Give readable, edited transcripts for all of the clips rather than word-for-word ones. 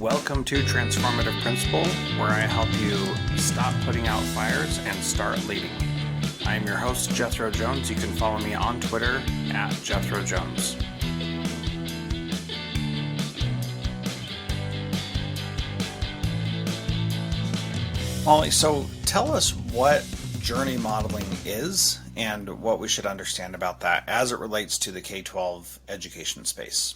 Welcome to Transformative Principle, where I help you stop putting out fires and start leading. I am your host, Jethro Jones. You can follow me on Twitter at Jethro Jones. Molly, so tell us what journey modeling is and what we should understand about that as it relates to the K-12 education space.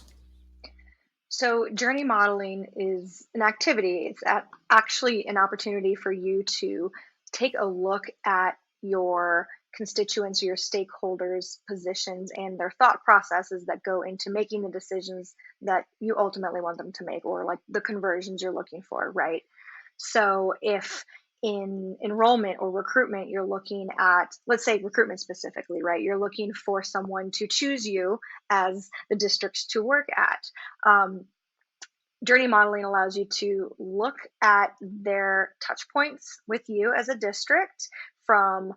So journey modeling is an activity. It's actually an opportunity for you to take a look at your constituents or your stakeholders' positions and their thought processes that go into making the decisions that you ultimately want them to make, or like the conversions you're looking for, right? So if in enrollment or recruitment, you're looking at, let's say recruitment specifically, right? You're looking for someone to choose you as the districts to work at. Journey modeling allows you to look at their touch points with you as a district from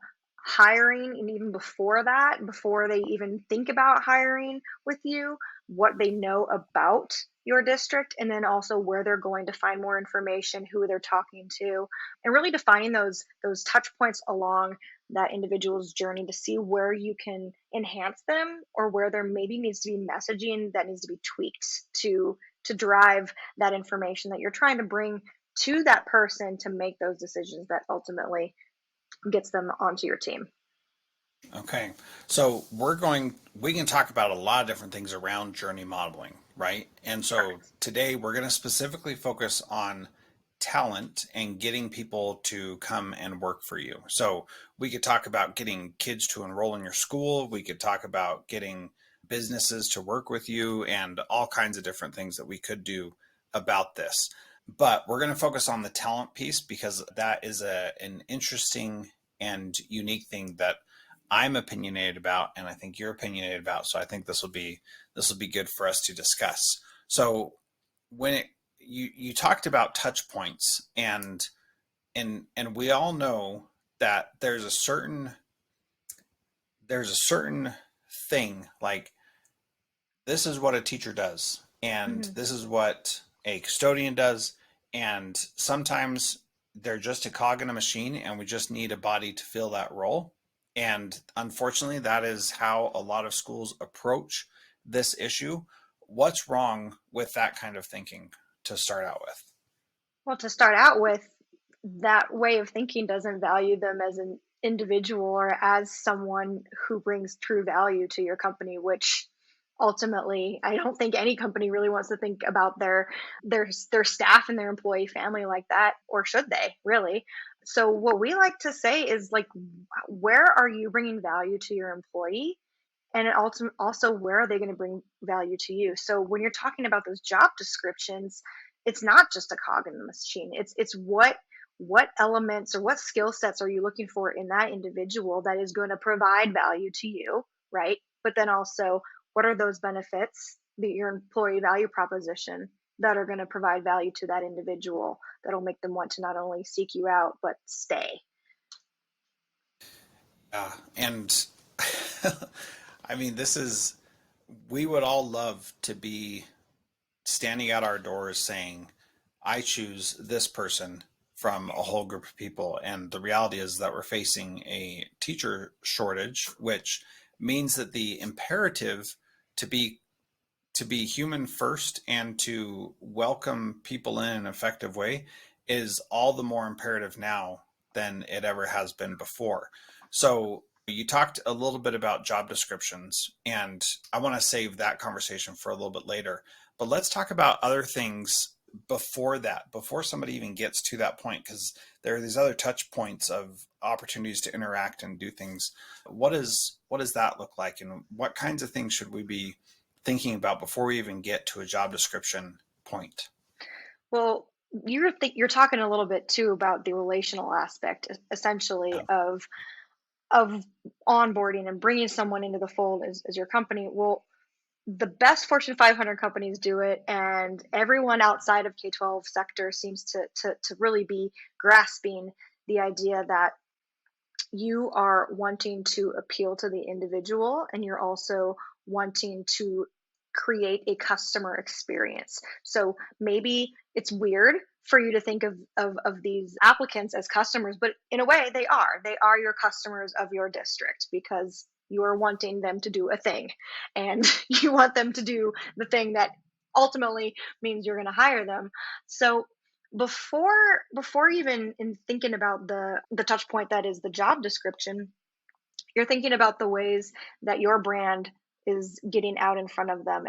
hiring, and even before that, before they even think about hiring with you, what they know about your district, and then also where they're going to find more information, who they're talking to, and really defining those touch points along that individual's journey to see where you can enhance them, or where there maybe needs to be messaging that needs to be tweaked to drive that information that you're trying to bring to that person to make those decisions that ultimately gets them onto your team. Okay, so we can talk about a lot of different things around journey modeling, right? And so today we're going to specifically focus on talent and getting people to come and work for you. So we could talk about getting kids to enroll in your school. We could talk about getting businesses to work with you and all kinds of different things that we could do about this. But we're going to focus on the talent piece because that is an interesting and unique thing that I'm opinionated about, and I think you're opinionated about. So I think this will be good for us to discuss. So when you talked about touch points, and we all know that there's a certain thing, like this is what a teacher does, and this is what a custodian does, and sometimes they're just a cog in a machine, and we just need a body to fill that role. And unfortunately, that is how a lot of schools approach this issue. What's wrong with that kind of thinking to start out with? Well, to start out with, that way of thinking doesn't value them as an individual or as someone who brings true value to your company, which ultimately I don't think any company really wants to think about their staff and their employee family like that, or should they really? So what we like to say is, like, where are you bringing value to your employee, and also where are they going to bring value to you? So when you're talking about those job descriptions, it's not just a cog in the machine. It's what elements or what skill sets are you looking for in that individual that is going to provide value to you, right? But then also, what are those benefits, your employee value proposition, that are going to provide value to that individual, that'll make them want to not only seek you out but stay. And I mean, we would all love to be standing at our doors saying, I choose this person from a whole group of people. And the reality is that we're facing a teacher shortage, which means that the imperative to be human first and to welcome people in an effective way is all the more imperative now than it ever has been before. So you talked a little bit about job descriptions, and I want to save that conversation for a little bit later. But let's talk about other things before that, before somebody even gets to that point, because there are these other touch points of opportunities to interact and do things. What does that look like, and what kinds of things should we be thinking about before we even get to a job description point? Well, you're talking a little bit too about the relational aspect, essentially, Yeah. of onboarding and bringing someone into the fold as your company. Well, the best Fortune 500 companies do it, and everyone outside of K-12 sector seems to really be grasping the idea that you are wanting to appeal to the individual, and you're also wanting to create a customer experience. So maybe it's weird for you to think of these applicants as customers, but in a way they are. They are your customers of your district because you are wanting them to do a thing, and you want them to do the thing that ultimately means you're going to hire them. So before even in thinking about the touch point that is the job description, you're thinking about the ways that your brand is getting out in front of them,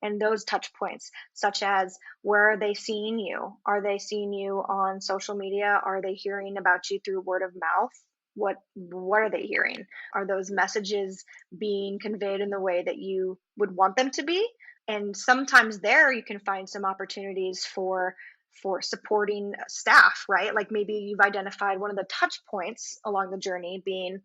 and those touch points, such as where are they seeing you? Are they seeing you on social media? Are they hearing about you through word of mouth? What are they hearing? Are those messages being conveyed in the way that you would want them to be? And sometimes there you can find some opportunities for supporting staff, right? Like maybe you've identified one of the touch points along the journey being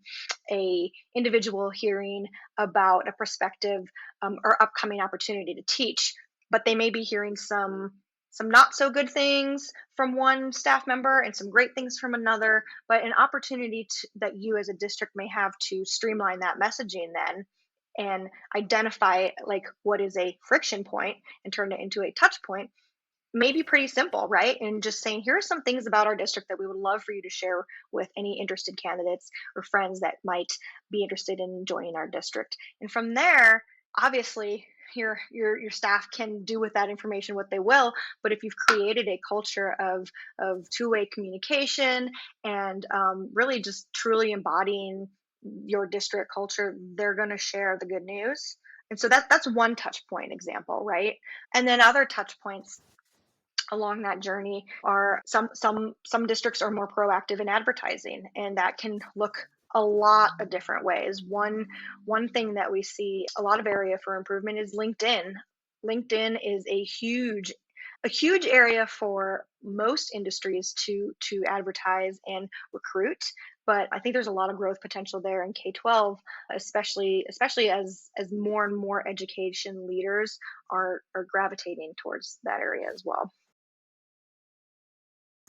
a individual hearing about a prospective or upcoming opportunity to teach, but they may be hearing some not so good things from one staff member and some great things from another, but an opportunity that you as a district may have to streamline that messaging then and identify like what is a friction point and turn it into a touch point may be pretty simple, right? And just saying, here are some things about our district that we would love for you to share with any interested candidates or friends that might be interested in joining our district. And from there, obviously, your staff can do with that information what they will. But if you've created a culture of two-way communication and really just truly embodying your district culture, they're going to share the good news. And so that's one touch point example, right? And then other touch points along that journey are some districts are more proactive in advertising, and that can look a lot of different ways. One thing that we see a lot of area for improvement is LinkedIn. LinkedIn is a huge area for most industries to advertise and recruit, but I think there's a lot of growth potential there in K-12, especially as more and more education leaders are gravitating towards that area as well.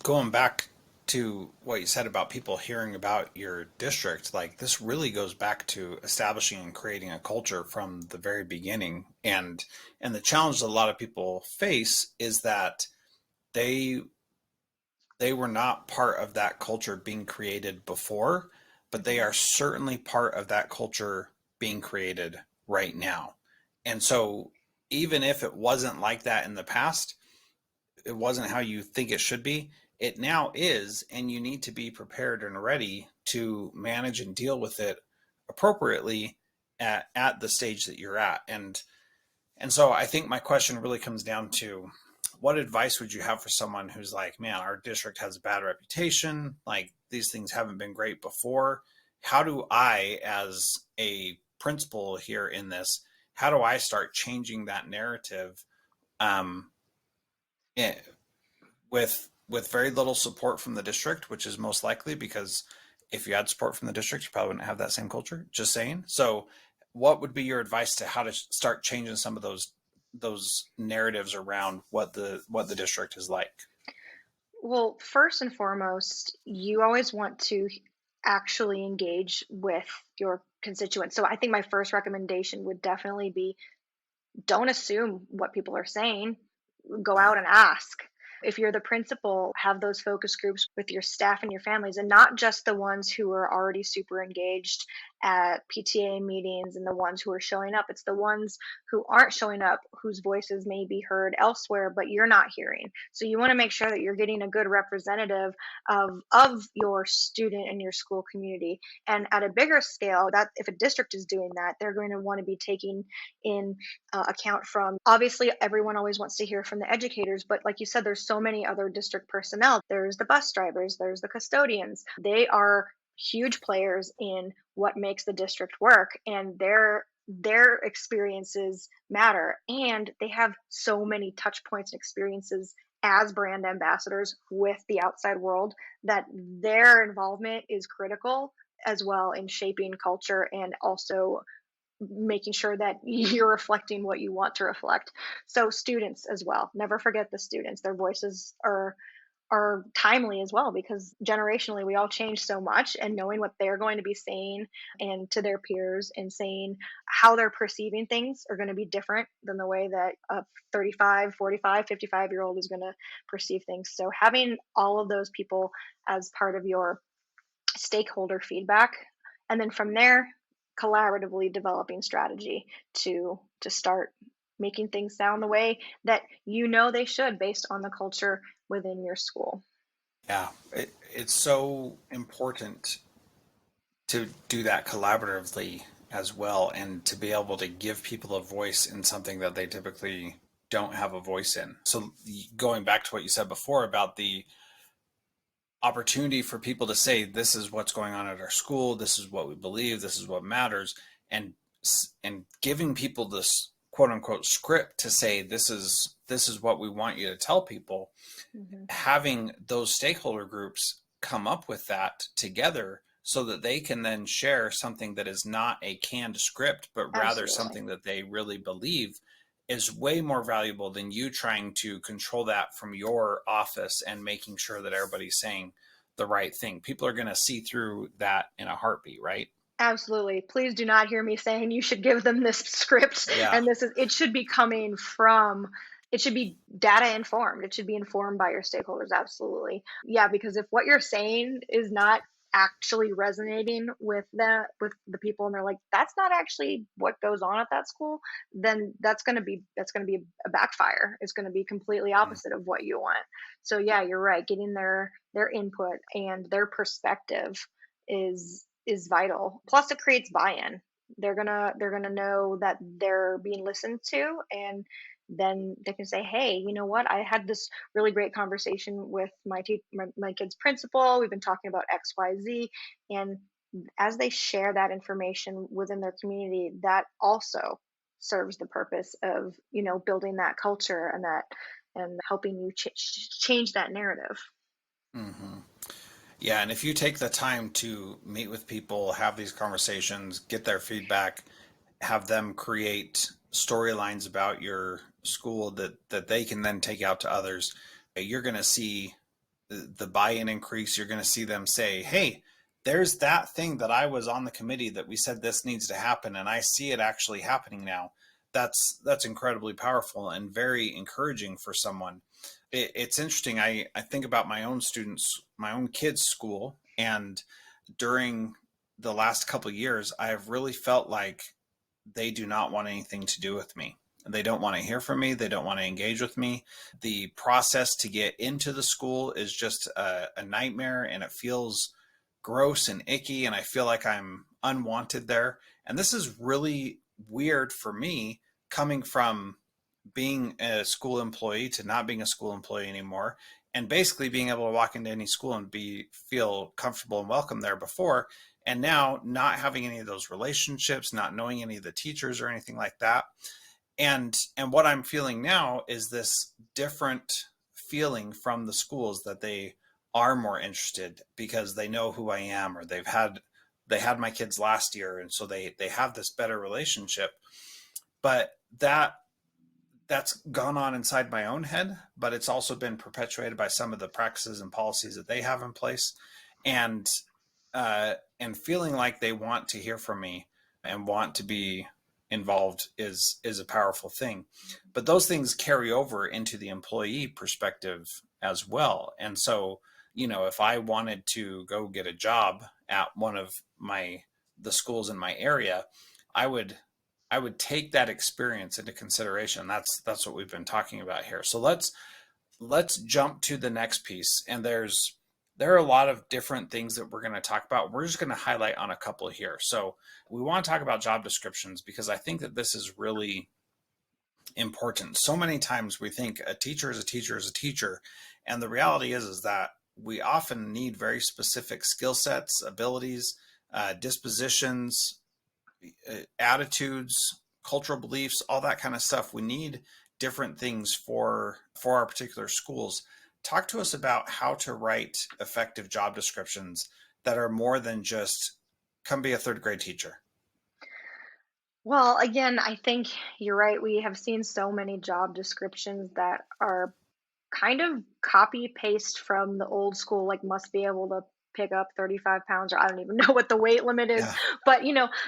Going back to what you said about people hearing about your district, like this really goes back to establishing and creating a culture from the very beginning. And the challenge that a lot of people face is that they they were not part of that culture being created before, but they are certainly part of that culture being created right now. And so even if it wasn't like that in the past, it wasn't how you think it should be, it now is, and you need to be prepared and ready to manage and deal with it appropriately at the stage that you're at. And so I think my question really comes down to, what advice would you have for someone who's like, man, our district has a bad reputation, like these things haven't been great before? How do I, as a principal here in this, how do I start changing that narrative, um, eh, with very little support from the district, which is most likely because if you had support from the district, you probably wouldn't have that same culture. Just saying. So, what would be your advice to how to start changing some of those narratives around what the district is like? Well, first and foremost, you always want to actually engage with your constituents. So I think my first recommendation would definitely be, don't assume what people are saying, go Yeah. out and ask. If you're the principal, have those focus groups with your staff and your families, and not just the ones who are already super engaged at PTA meetings and the ones who are showing up. It's the ones who aren't showing up, whose voices may be heard elsewhere, but you're not hearing. So you want to make sure that you're getting a good representative of your student and your school community. And at a bigger scale, that if a district is doing that, they're going to want to be taking in account from, obviously everyone always wants to hear from the educators, but like you said, there's so many other district personnel. There's the bus drivers, there's the custodians. They are huge players in what makes the district work, and their experiences matter, and they have so many touch points and experiences as brand ambassadors with the outside world that their involvement is critical as well in shaping culture and also making sure that you're reflecting what you want to reflect. So students as well, never forget the students. Their voices are timely as well, because generationally we all change so much, and knowing what they're going to be saying and to their peers and saying how they're perceiving things are going to be different than the way that a 35, 45, 55-year old is going to perceive things. So having all of those people as part of your stakeholder feedback, and then from there collaboratively developing strategy to start making things sound the way that they should, based on the culture within your school. Yeah, it's so important to do that collaboratively as well, and to be able to give people a voice in something that they typically don't have a voice in. So going back to what you said before about the opportunity for people to say, this is what's going on at our school, this is what we believe, this is what matters, and giving people this quote unquote script to say, this is what we want you to tell people. Mm-hmm. Having those stakeholder groups come up with that together so that they can then share something that is not a canned script, but rather Absolutely. something that they really believe, is way more valuable than you trying to control that from your office and making sure that everybody's saying the right thing. People are going to see through that in a heartbeat, right? Absolutely. Please do not hear me saying you should give them this script Yeah. and it should be coming from, it should be data informed. It should be informed by your stakeholders. Absolutely. Yeah, because if what you're saying is not actually resonating with the people, and they're like, that's not actually what goes on at that school, then that's going to be a backfire. It's going to be completely opposite of what you want. So yeah, you're right. Getting their input and their perspective is vital. Plus, it creates buy-in. They're gonna know that they're being listened to, and then they can say, "Hey, you know what? I had this really great conversation with my kid's principal. We've been talking about X, Y, Z," and as they share that information within their community, that also serves the purpose of building that culture and helping you change that narrative. Hmm. Yeah, and if you take the time to meet with people, have these conversations, get their feedback, have them create storylines about your school that they can then take out to others, you're going to see the buy-in increase. You're going to see them say, hey, there's that thing that I was on the committee that we said this needs to happen, and I see it actually happening now. That's incredibly powerful and very encouraging for someone. It's interesting. I think about my own students, my own kids' school, and during the last couple of years, I have really felt like they do not want anything to do with me. They don't want to hear from me. They don't want to engage with me. The process to get into the school is just a nightmare, and it feels gross and icky. And I feel like I'm unwanted there. And this is really weird for me, coming from being a school employee to not being a school employee anymore, and basically being able to walk into any school and feel comfortable and welcome there before, and now not having any of those relationships, not knowing any of the teachers or anything like that. And what I'm feeling now is this different feeling from the schools, that they are more interested because they know who I am, or they had my kids last year, and so they have this better relationship. But that's gone on inside my own head, but it's also been perpetuated by some of the practices and policies that they have in place. And feeling like they want to hear from me and want to be involved is a powerful thing. But those things carry over into the employee perspective as well. And so, if I wanted to go get a job at one of the schools in my area, I would I would take that experience into consideration. That's what we've been talking about here. So let's jump to the next piece. And there are a lot of different things that we're going to talk about. We're just going to highlight on a couple here. So we want to talk about job descriptions, because I think that this is really important. So many times we think a teacher is a teacher is a teacher, and the reality is that we often need very specific skill sets, abilities, dispositions, attitudes, cultural beliefs, all that kind of stuff. We need different things for our particular schools. Talk to us about how to write effective job descriptions that are more than just come be a third grade teacher. Well, again, I think you're right. We have seen so many job descriptions that are kind of copy paste from the old school, like must be able to pick up 35 pounds, or I don't even know what the weight limit is, Yeah. but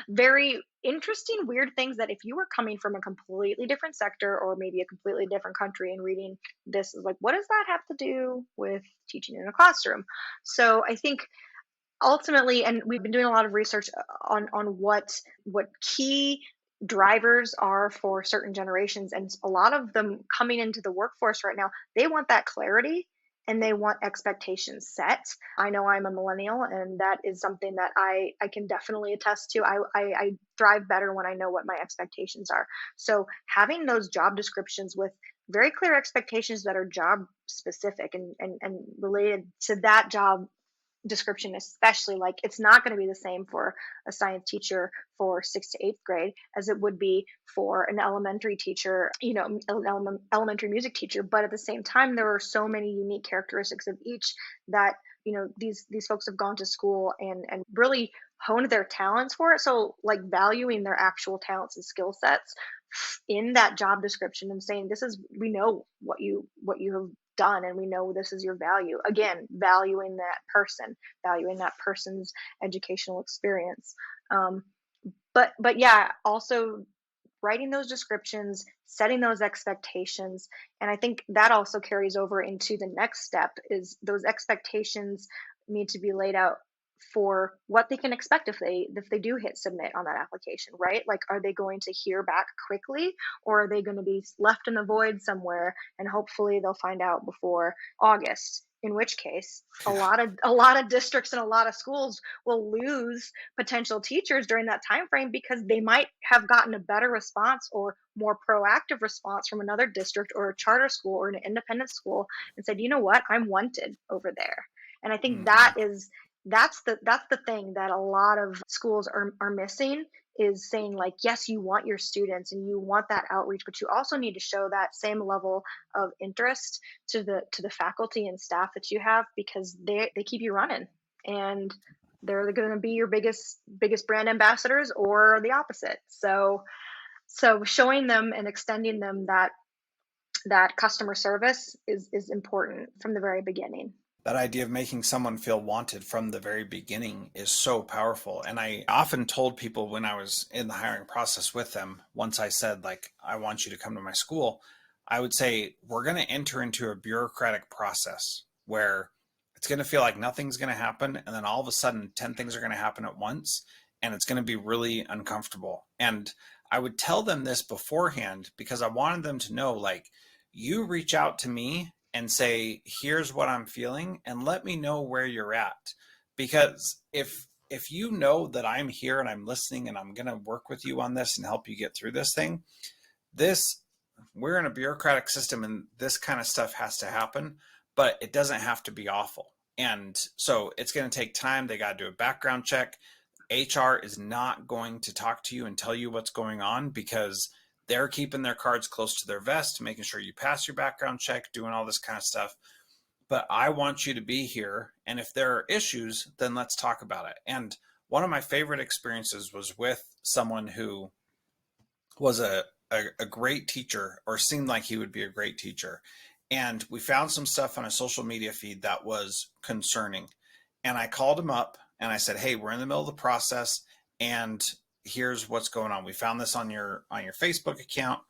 very interesting, weird things that if you were coming from a completely different sector or maybe a completely different country and reading this is like, what does that have to do with teaching in a classroom? So I think ultimately, and we've been doing a lot of research on what key drivers are for certain generations, and a lot of them coming into the workforce right now, they want that clarity and they want expectations set. I know I'm a millennial, and that is something that I can definitely attest to. I thrive better when I know what my expectations are. So having those job descriptions with very clear expectations that are job specific and related to that job description, especially, like it's not going to be the same for a science teacher for 6th to 8th grade as it would be for an elementary teacher, an elementary music teacher. But at the same time, there are so many unique characteristics of each that these folks have gone to school and really honed their talents for it. So like valuing their actual talents and skill sets in that job description and saying, this is, we know what you have done, and we know this is your value. Again, valuing that person's educational experience. But yeah, also writing those descriptions, setting those expectations. And I think that also carries over into the next step, is those expectations need to be laid out for what they can expect if they do hit submit on that application, right? Like, are they going to hear back quickly, or are they going to be left in the void somewhere and hopefully they'll find out before August? In which case, a lot of districts and a lot of schools will lose potential teachers during that time frame because they might have gotten a better response or more proactive response from another district or a charter school or an independent school and said, you know what, I'm wanted over there. And I think Hmm. that's the thing that a lot of schools are missing, is saying like, yes, you want your students and you want that outreach, but you also need to show that same level of interest to the faculty and staff that you have, because they keep you running, and they're going to be your biggest brand ambassadors or the opposite. So showing them and extending them that customer service is important from the very beginning. That idea of making someone feel wanted from the very beginning is so powerful. And I often told people when I was in the hiring process with them, once I said, like, I want you to come to my school, I would say, we're going to enter into a bureaucratic process where it's going to feel like nothing's going to happen. And then all of a sudden, 10 things are going to happen at once. And it's going to be really uncomfortable. And I would tell them this beforehand because I wanted them to know, like, you reach out to me and say, here's what I'm feeling, and let me know where you're at. Because if you know that I'm here and I'm listening and I'm going to work with you on this and help you get through this thing, this, we're in a bureaucratic system and this kind of stuff has to happen, but it doesn't have to be awful. And so it's going to take time. They got to do a background check. HR is not going to talk to you and tell you what's going on because they're keeping their cards close to their vest, making sure you pass your background check, doing all this kind of stuff. But I want you to be here. And if there are issues, then let's talk about it. And one of my favorite experiences was with someone who was a great teacher, or seemed like he would be a great teacher. And we found some stuff on a social media feed that was concerning. And I called him up and I said, hey, we're in the middle of the process and here's what's going on. We found this on your Facebook account.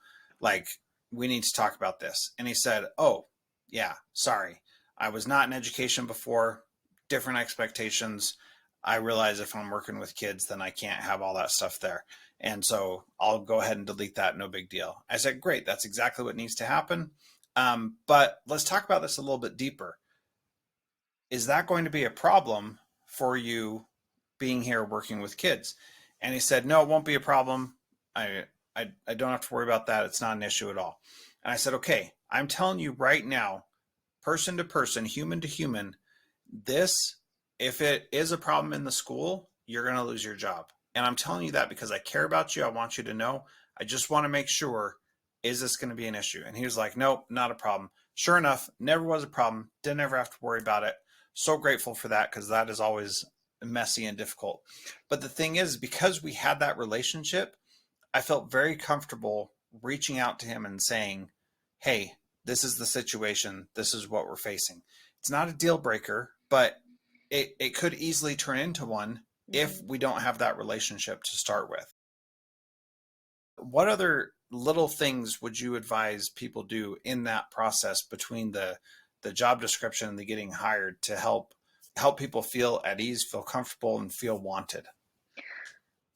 Like, we need to talk about this. And he said, oh, yeah, sorry. I was not in education before, different expectations. I realize if I'm working with kids, then I can't have all that stuff there. And so I'll go ahead and delete that. No big deal. I said, great. That's exactly what needs to happen. But let's talk about this a little bit deeper. Is that going to be a problem for you being here working with kids? And he said, no, it won't be a problem. I don't have to worry about that. It's not an issue at all. And I said, okay, I'm telling you right now, person to person, human to human, this, if it is a problem in the school, you're going to lose your job. And I'm telling you that because I care about you. I want you to know. I just want to make sure, is this going to be an issue? And he was like, nope, not a problem. Sure enough, never was a problem. Didn't ever have to worry about it. So grateful for that, because that is always messy and difficult. But the thing is, because we had that relationship, I felt very comfortable reaching out to him and saying, hey, this is the situation, this is what we're facing. It's not a deal breaker, but it could easily turn into one if we don't have that relationship to start with. What other little things would you advise people do in that process between the job description and the getting hired to help people feel at ease, feel comfortable, and feel wanted?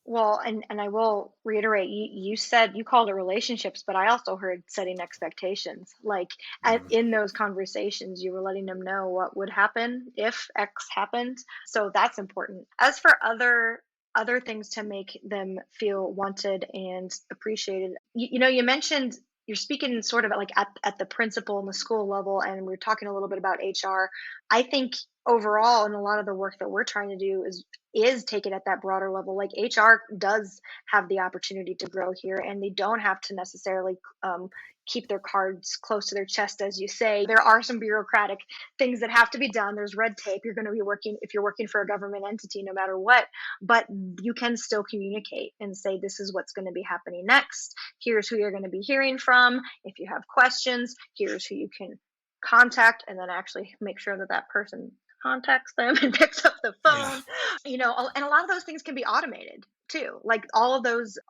Well, and I will reiterate, you said you called it relationships, but I also heard setting expectations. Like Mm, in those conversations, you were letting them know what would happen if X happened. So that's important. As for other things to make them feel wanted and appreciated, you mentioned you're speaking sort of like at the principal and the school level, and we're talking a little bit about HR. I think overall, and a lot of the work that we're trying to do is take it at that broader level. Like HR does have the opportunity to grow here, and they don't have to necessarily keep their cards close to their chest, as you say. There are some bureaucratic things that have to be done. There's red tape. You're going to be working, if you're working for a government entity, no matter what, but you can still communicate and say, this is what's going to be happening next. Here's who you're going to be hearing from. If you have questions, here's who you can contact, and then actually make sure that that person contacts them and picks up the yeah. phone. And a lot of those things can be automated too. Like a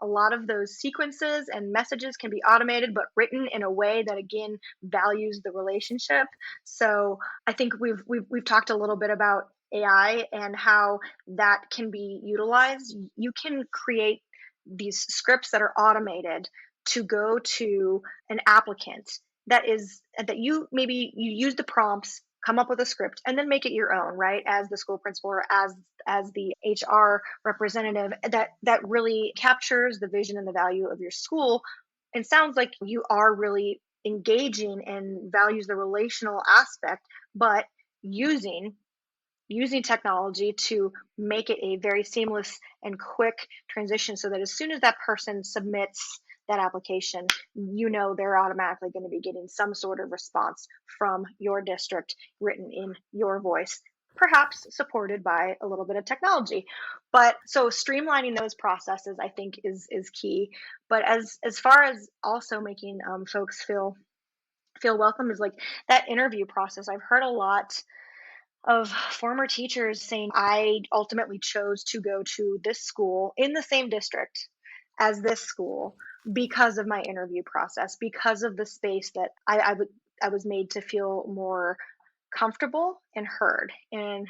lot of those sequences and messages can be automated, but written in a way that again values the relationship. So I think we've talked a little bit about AI and how that can be utilized. You can create these scripts that are automated to go to an applicant that you use the prompts, come up with a script, and then make it your own, right? As the school principal or as the HR representative, that really captures the vision and the value of your school. And sounds like you are really engaging and values the relational aspect, but using using technology to make it a very seamless and quick transition, so that as soon as that person submits that application, they're automatically going to be getting some sort of response from your district written in your voice, perhaps supported by a little bit of technology. But so streamlining those processes, I think, is key. But as far as also making folks feel welcome, is like that interview process. I've heard a lot of former teachers saying, I ultimately chose to go to this school in the same district as this school because of my interview process, because of the space that I was made to feel more comfortable and heard. And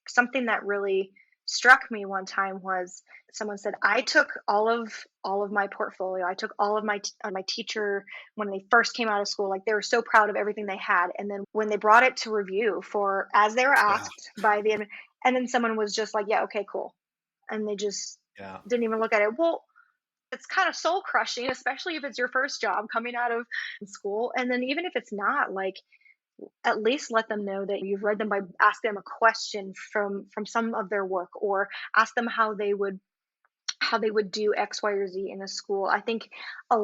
something that really struck me one time was someone said, I took all of my portfolio, I took all of my teacher, when they first came out of school, like they were so proud of everything they had, and then when they brought it to review, for as they were Yeah. asked by the, and then someone was just like, yeah, okay, cool, and they just Yeah. didn't even look at it. Well, it's kind of soul crushing, especially if it's your first job coming out of school. And then even if it's not, like, at least let them know that you've read them, by ask them a question from some of their work, or ask them how they would do X, Y, or Z in a school. I think I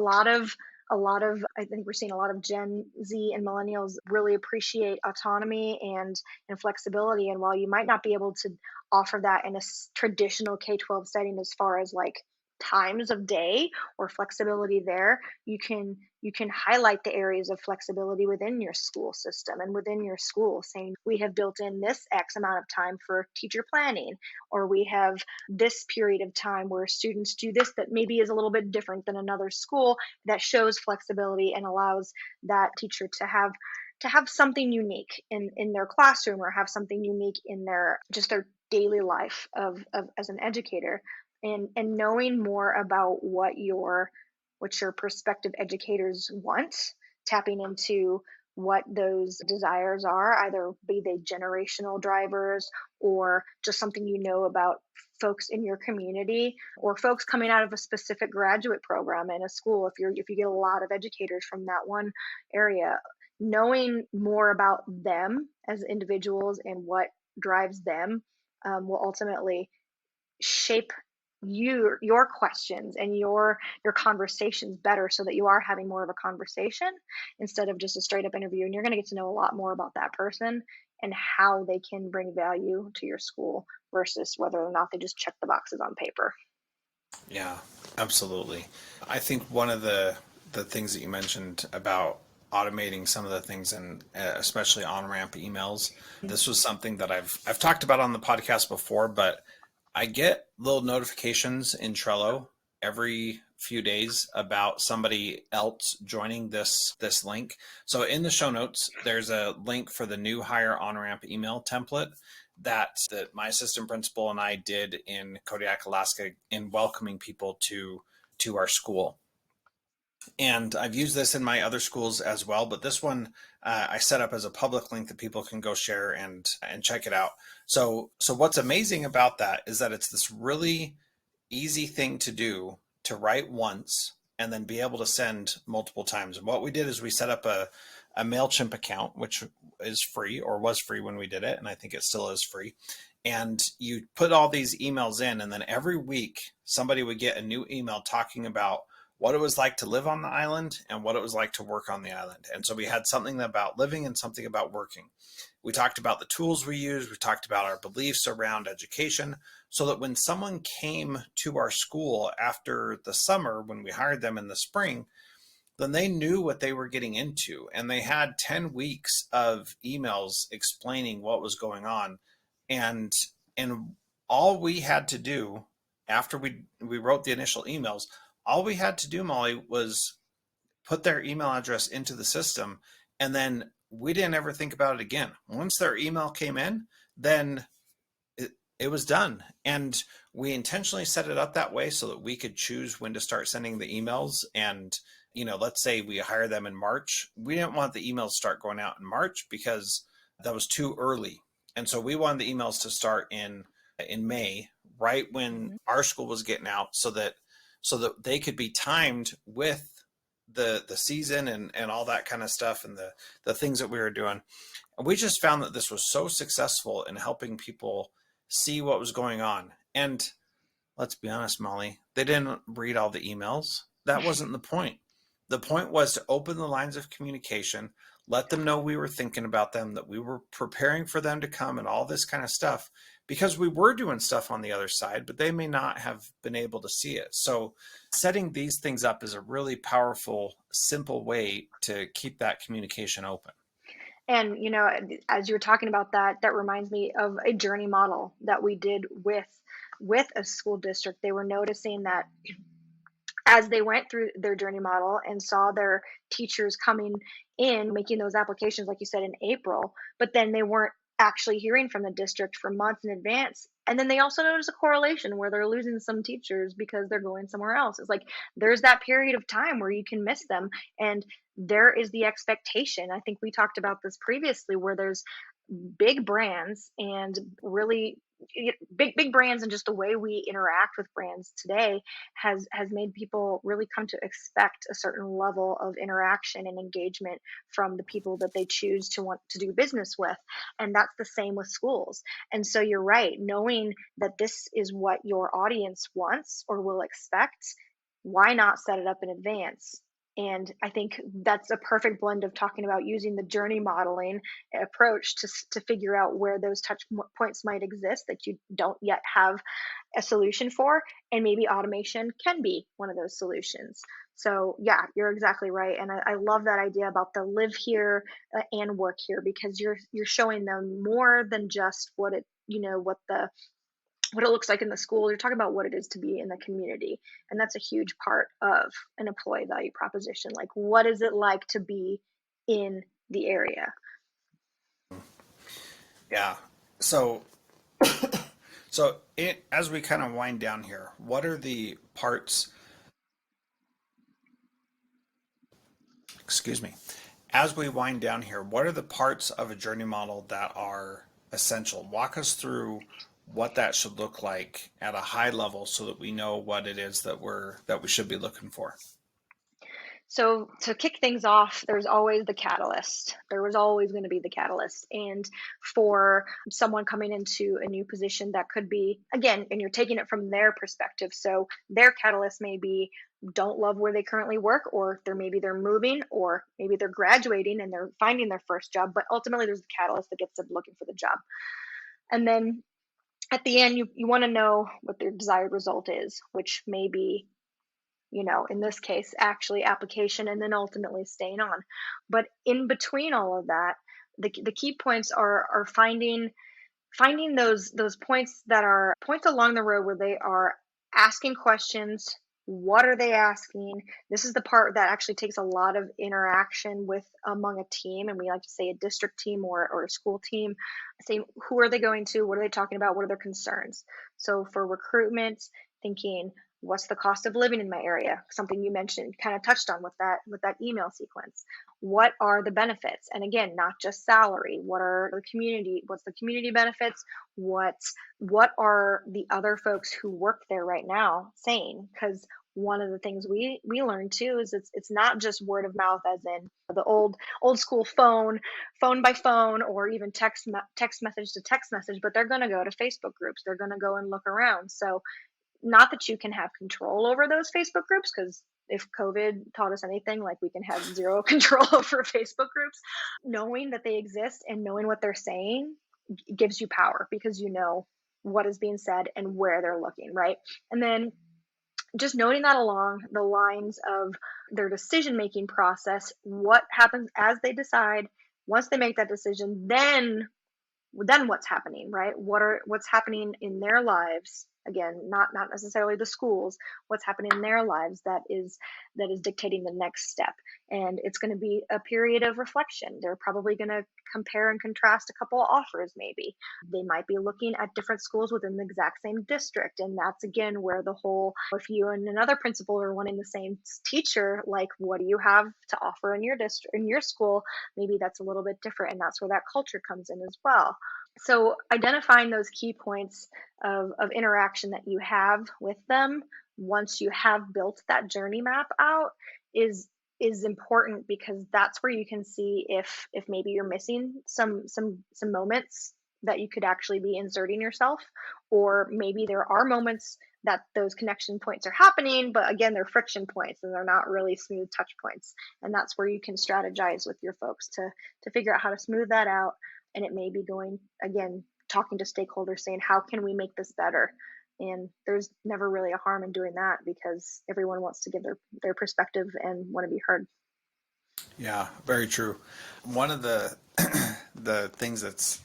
think we're seeing a lot of Gen Z and millennials really appreciate autonomy and flexibility. And while you might not be able to offer that in a traditional K-12 setting, as far as like times of day or flexibility there, you can highlight the areas of flexibility within your school system and within your school, saying, we have built in this X amount of time for teacher planning, or we have this period of time where students do this that maybe is a little bit different than another school, that shows flexibility and allows that teacher to have something unique in their classroom, or have something unique in their daily life of as an educator. And knowing more about what your prospective educators want, tapping into what those desires are, either be they generational drivers, or just something about folks in your community, or folks coming out of a specific graduate program in a school. If you get a lot of educators from that one area, knowing more about them as individuals and what drives them will ultimately shape your questions and your conversations better, so that you are having more of a conversation instead of just a straight up interview, and you're going to get to know a lot more about that person and how they can bring value to your school, versus whether or not they just check the boxes on paper. Yeah, absolutely. I think one of the things that you mentioned about automating some of the things, and especially on-ramp emails. This was something that I've talked about on the podcast before, but I get little notifications in Trello every few days about somebody else joining this link. So in the show notes, there's a link for the new hire on-ramp email template that my assistant principal and I did in Kodiak, Alaska, in welcoming people to our school. And I've used this in my other schools as well, but this one I set up as a public link that people can go share and check it out. So what's amazing about that is that it's this really easy thing to do, to write once and then be able to send multiple times. And what we did is we set up a MailChimp account, which is free, or was free when we did it, and I think it still is free. And you put all these emails in, and then every week somebody would get a new email talking about what it was like to live on the island and what it was like to work on the island. And so we had something about living and something about working. We talked about the tools we use. We talked about our beliefs around education, so that when someone came to our school after the summer, when we hired them in the spring, then they knew what they were getting into. And they had 10 weeks of emails explaining what was going on. And all we had to do after we wrote the initial emails, all we had to do, Molly, was put their email address into the system, and then we didn't ever think about it again. Once their email came in, then it was done. And we intentionally set it up that way so that we could choose when to start sending the emails. And, let's say we hire them in March. We didn't want the emails to start going out in March because that was too early. And so we wanted the emails to start in May, right when our school was getting out, so that they could be timed with the season and all that kind of stuff, and the things that we were doing. And we just found that this was so successful in helping people see what was going on. And let's be honest, Molly, they didn't read all the emails. That wasn't the point. The point was to open the lines of communication, let them know we were thinking about them, that we were preparing for them to come and all this kind of stuff, because we were doing stuff on the other side, but they may not have been able to see it. So setting these things up is a really powerful, simple way to keep that communication open. And, as you were talking about that, that reminds me of a journey model that we did with a school district. They were noticing that as they went through their journey model and saw their teachers coming in, making those applications, like you said, in April, but then they weren't actually hearing from the district for months in advance. And then they also noticed a correlation where they're losing some teachers because they're going somewhere else. It's like there's that period of time where you can miss them. And there is the expectation. I think we talked about this previously, where there's big brands and really big brands, and just the way we interact with brands today has made people really come to expect a certain level of interaction and engagement from the people that they choose to want to do business with. And that's the same with schools. And so you're right, knowing that this is what your audience wants or will expect, why not set it up in advance? And I think that's a perfect blend of talking about using the journey modeling approach to figure out where those touch points might exist that you don't yet have a solution for. And maybe automation can be one of those solutions. So yeah, you're exactly right. And I love that idea about the live here and work here, because you're showing them more than just what it looks like in the school. You're talking about what it is to be in the community. And that's a huge part of an employee value proposition. Like, what is it like to be in the area? Yeah. So, as we kind of wind down here, what are the parts, excuse me, as we wind down here, what are the parts of a journey model that are essential? Walk us through what that should look like at a high level so that we know what it is that we should be looking for. So to kick things off, there's always the catalyst. There was always going to be the catalyst. And for someone coming into a new position, that could be, again, and you're taking it from their perspective. So their catalyst may be don't love where they currently work, or maybe they're moving, or maybe they're graduating and they're finding their first job. But ultimately, there's the catalyst that gets them looking for the job. And then at the end, you want to know what their desired result is, which may be in this case, actually application and then ultimately staying on. But in between all of that, the key points are finding those points that are points along the road where they are asking questions. What are they asking? This is the part that actually takes a lot of interaction with among a team, and we like to say a district team or a school team. Say, who are they going to? What are they talking about? What are their concerns? So for recruitment, thinking, what's the cost of living in my area? Something you mentioned, kind of touched on with that email sequence. What are the benefits? And again, not just salary. What's the community benefits? What are the other folks who work there right now saying? Because one of the things we learn too is it's not just word of mouth, as in the old school phone by phone, or even text message to text message, but they're going to go to Facebook groups. They're going to go and look around. So not that you can have control over those Facebook groups, because if COVID taught us anything, like, we can have zero control over Facebook groups. Knowing that they exist and knowing what they're saying gives you power, because you know what is being said and where they're looking, right? And then just noting that along the lines of their decision making process, what happens as they decide. Once they make that decision, then what's happening, right? What's happening in their lives? Again, not necessarily the schools. What's happening in their lives that is dictating the next step. And it's going to be a period of reflection. They're probably going to compare and contrast a couple of offers. Maybe they might be looking at different schools within the exact same district, and that's again where the whole, if you and another principal are wanting the same teacher, like, what do you have to offer in your district, in your school? Maybe that's a little bit different, and that's where that culture comes in as well. So identifying those key points of interaction that you have with them once you have built that journey map out is important, because that's where you can see if maybe you're missing some moments that you could actually be inserting yourself, or maybe there are moments that those connection points are happening, but again, they're friction points and they're not really smooth touch points. And that's where you can strategize with your folks to figure out how to smooth that out. And it may be going, again, talking to stakeholders, saying, how can we make this better? And there's never really a harm in doing that, because everyone wants to give their perspective and want to be heard. Yeah, very true. One of the the things that's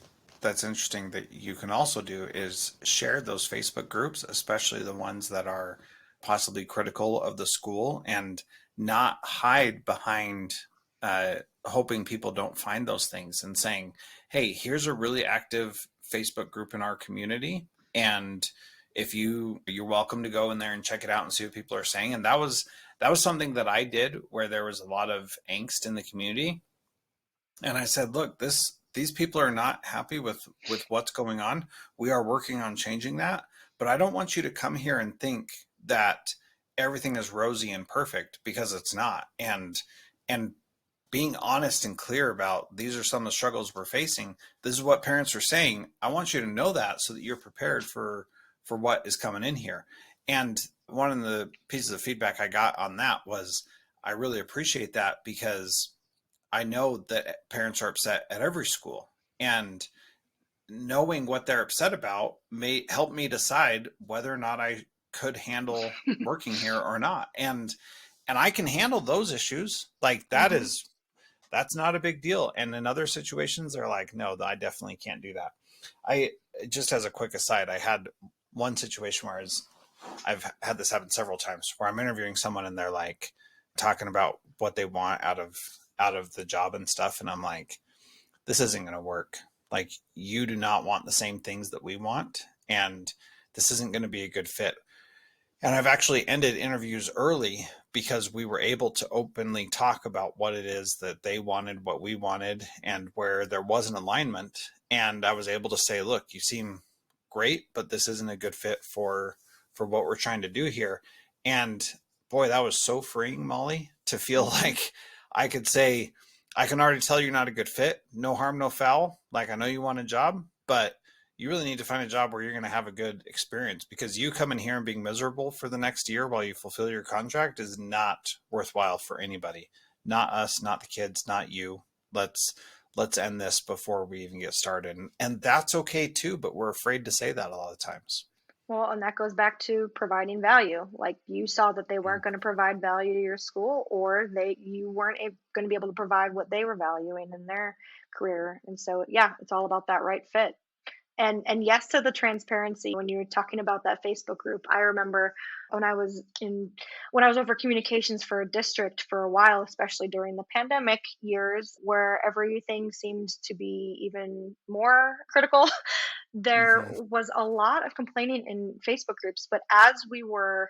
interesting that you can also do is share those Facebook groups, especially the ones that are possibly critical of the school, and not hide behind hoping people don't find those things, and saying, hey, here's a really active Facebook group in our community, and if you're welcome to go in there and check it out and see what people are saying. And that was something that I did where there was a lot of angst in the community. And I said, look, these people are not happy with what's going on. We are working on changing that, but I don't want you to come here and think that everything is rosy and perfect, because it's not. And being honest and clear about, these are some of the struggles we're facing. This is what parents are saying. I want you to know that, so that you're prepared for what is coming in here. And one of the pieces of feedback I got on that was, I really appreciate that, because I know that parents are upset at every school, and knowing what they're upset about may help me decide whether or not I could handle working here or not. And I can handle those issues. Like, Mm-hmm. that's not a big deal. And in other situations, they're like, no, I definitely can't do that. I Just as a quick aside, I had one situation where I've had this happen several times, where I'm interviewing someone and they're like talking about what they want out of the job and stuff, and I'm like, this isn't going to work. Like, you do not want the same things that we want, and this isn't going to be a good fit. And I've actually ended interviews early, because we were able to openly talk about what it is that they wanted, what we wanted, and where there was an alignment. And I was able to say, look, you seem great, but this isn't a good fit for what we're trying to do here. And boy, that was so freeing, Molly, to feel Mm-hmm. like I could say, I can already tell you're not a good fit. No harm, no foul. Like, I know you want a job, but you really need to find a job where you're going to have a good experience, because you coming here and being miserable for the next year while you fulfill your contract is not worthwhile for anybody. Not us, not the kids, not you. Let's end this before we even get started. And that's okay too, but we're afraid to say that a lot of times. Well, and that goes back to providing value. Like you saw that they Mm. weren't going to provide value to your school, or you weren't going to be able to provide what they were valuing in their career. And so, yeah, it's all about that right fit. And yes to the transparency. When you were talking about that Facebook group, I remember when I was in when I was over communications for a district for a while, especially during the pandemic years where everything seemed to be even more critical. There Hmm. was a lot of complaining in Facebook groups, but as we were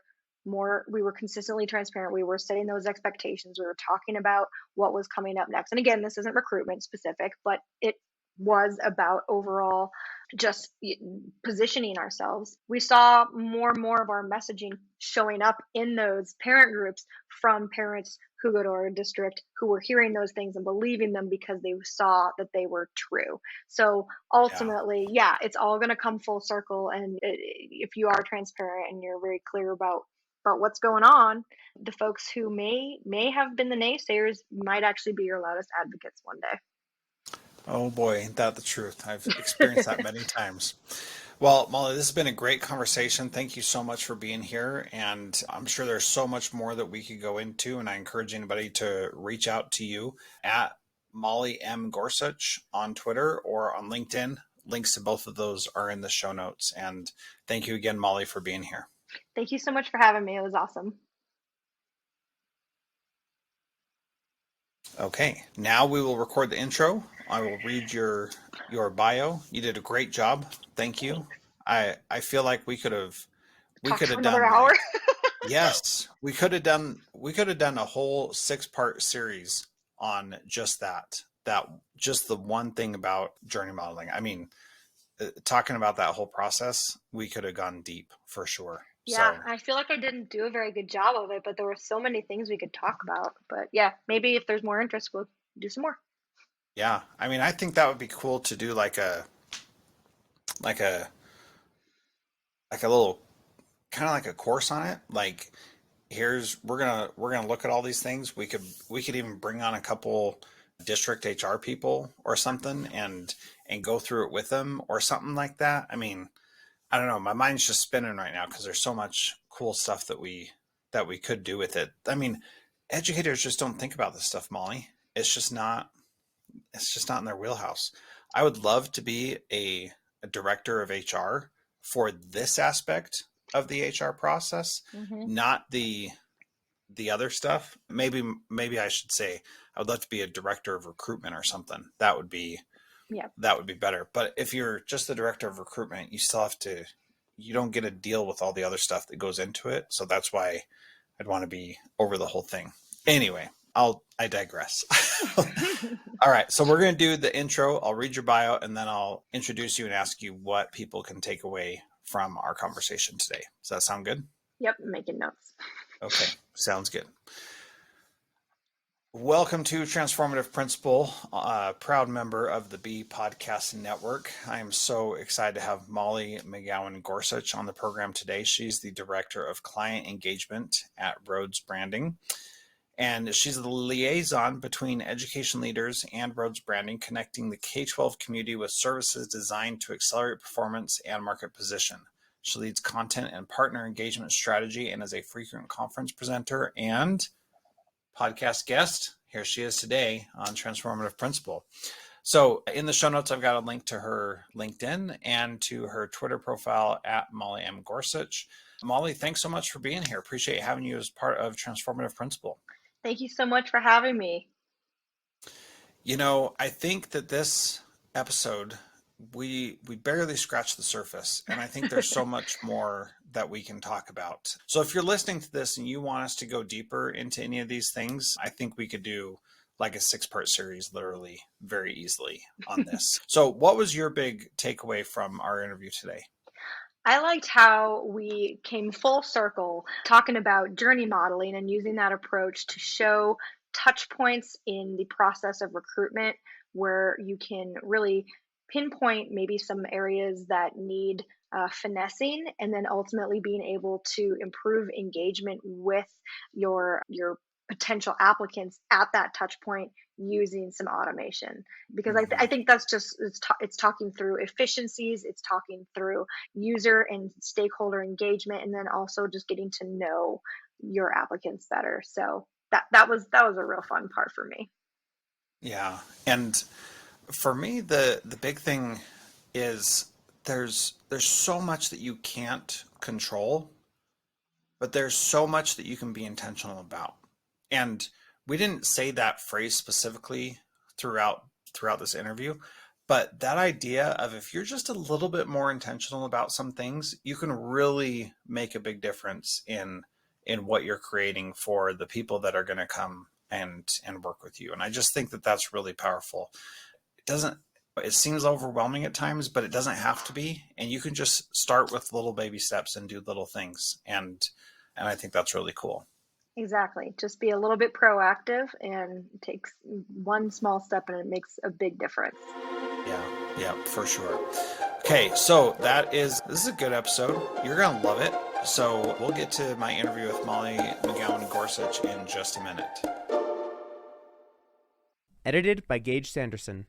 consistently transparent, we were setting those expectations, we were talking about what was coming up next. And again, this isn't recruitment specific, but it was about overall just positioning ourselves. We saw more and more of our messaging showing up in those parent groups from parents who go to our district who were hearing those things and believing them because they saw that they were true. So Yeah. ultimately, yeah, it's all going to come full circle. And if you are transparent and you're very clear about what's going on, the folks who may have been the naysayers might actually be your loudest advocates one Oh boy, ain't that the truth? I've experienced that many times. Well, Molly, this has been a great conversation. Thank you so much for being here. And I'm sure there's so much more that we could go into. And I encourage anybody to reach out to you at Molly M. Gorsuch on Twitter or on LinkedIn. Links to both of those are in the show notes. And thank you again, Molly, for being here. Thank you so much for having me. It was awesome. Okay, now we will record the intro. I will read your bio. You did a great job. Thank you. Thanks. I feel like we Talk could for have another done hour. like yes, we could have done a whole 6-part series on just that just the one thing about journey modeling. I mean, talking about that whole process, we could have gone deep for sure. Yeah, So I feel like I didn't do a very good job of it, but there were so many things we could talk about. But yeah, maybe if there's more interest, we'll do some more. yeah, I mean, I think that would be cool to do like a like a little kind of like a course on it. Like here's we're gonna look at all these things. We could even bring on a couple district HR people or something and go through it with them or something like that. I mean, I don't know. My mind's just spinning right now because there's so much cool stuff that we could do with it. I mean, educators just don't think about this stuff, Molly. It's just not in their wheelhouse. I would love to be a director of HR for this aspect of the HR process, Hmm. not the other stuff. Maybe I should say I would love to be a director of recruitment or something. Yeah. That would be better. But if you're just the director of recruitment, you don't get to deal with all the other stuff that goes into it. So that's why I'd want to be over the whole thing. Anyway, I digress. All right, so we're going to do the intro. I'll read your bio and then I'll introduce you and ask you what people can take away from our conversation today. Does that sound good? Yep, making notes. Okay, sounds good. Welcome to Transformative Principal, proud member of the B Podcast Network. I am so excited to have Molly McGowan Gorsuch on the program today. She's the Director of Client Engagement at Rhodes Branding, and she's the liaison between education leaders and Rhodes Branding, connecting the K-12 community with services designed to accelerate performance and market position. She leads content and partner engagement strategy and is a frequent conference presenter and podcast guest. Here she is today on Transformative Principal. So in the show notes, I've got a link to her LinkedIn and to her Twitter profile at Molly M. Gorsuch. Molly, thanks so much for being here. Appreciate having you as part of Transformative Principal. Thank you so much for having me. You know, I think that this episode we barely scratched the surface, and I think there's so much more that we can talk about. So if you're listening to this and you want us to go deeper into any of these things, I think we could do like a 6-part series literally very easily on this. So what was your big takeaway from our interview today? I liked how we came full circle talking about journey modeling and using that approach to show touch points in the process of recruitment where you can really pinpoint maybe some areas that need finessing, and then ultimately being able to improve engagement with your potential applicants at that touch point using some automation, because I Mhm. think that's just it's talking through efficiencies, it's talking through user and stakeholder engagement, and then also just getting to know your applicants better. So that was a real fun part for me. Yeah. And for me, the big thing is there's so much that you can't control, but there's so much that you can be intentional about. And we didn't say that phrase specifically throughout this interview, but that idea of if you're just a little bit more intentional about some things, you can really make a big difference in what you're creating for the people that are going to come and work with you. And I just think that that's really powerful. Doesn't it seems overwhelming at times, but it doesn't have to be. And you can just start with little baby steps and do little things. And I think that's really cool. Exactly. Just be a little bit proactive, and it takes one small step and it makes a big difference. Yeah, yeah, for sure. Okay, so this is a good episode. You're gonna love it. So we'll get to my interview with Molly McGowan Gorsuch in just a minute. Edited by Gage Sanderson.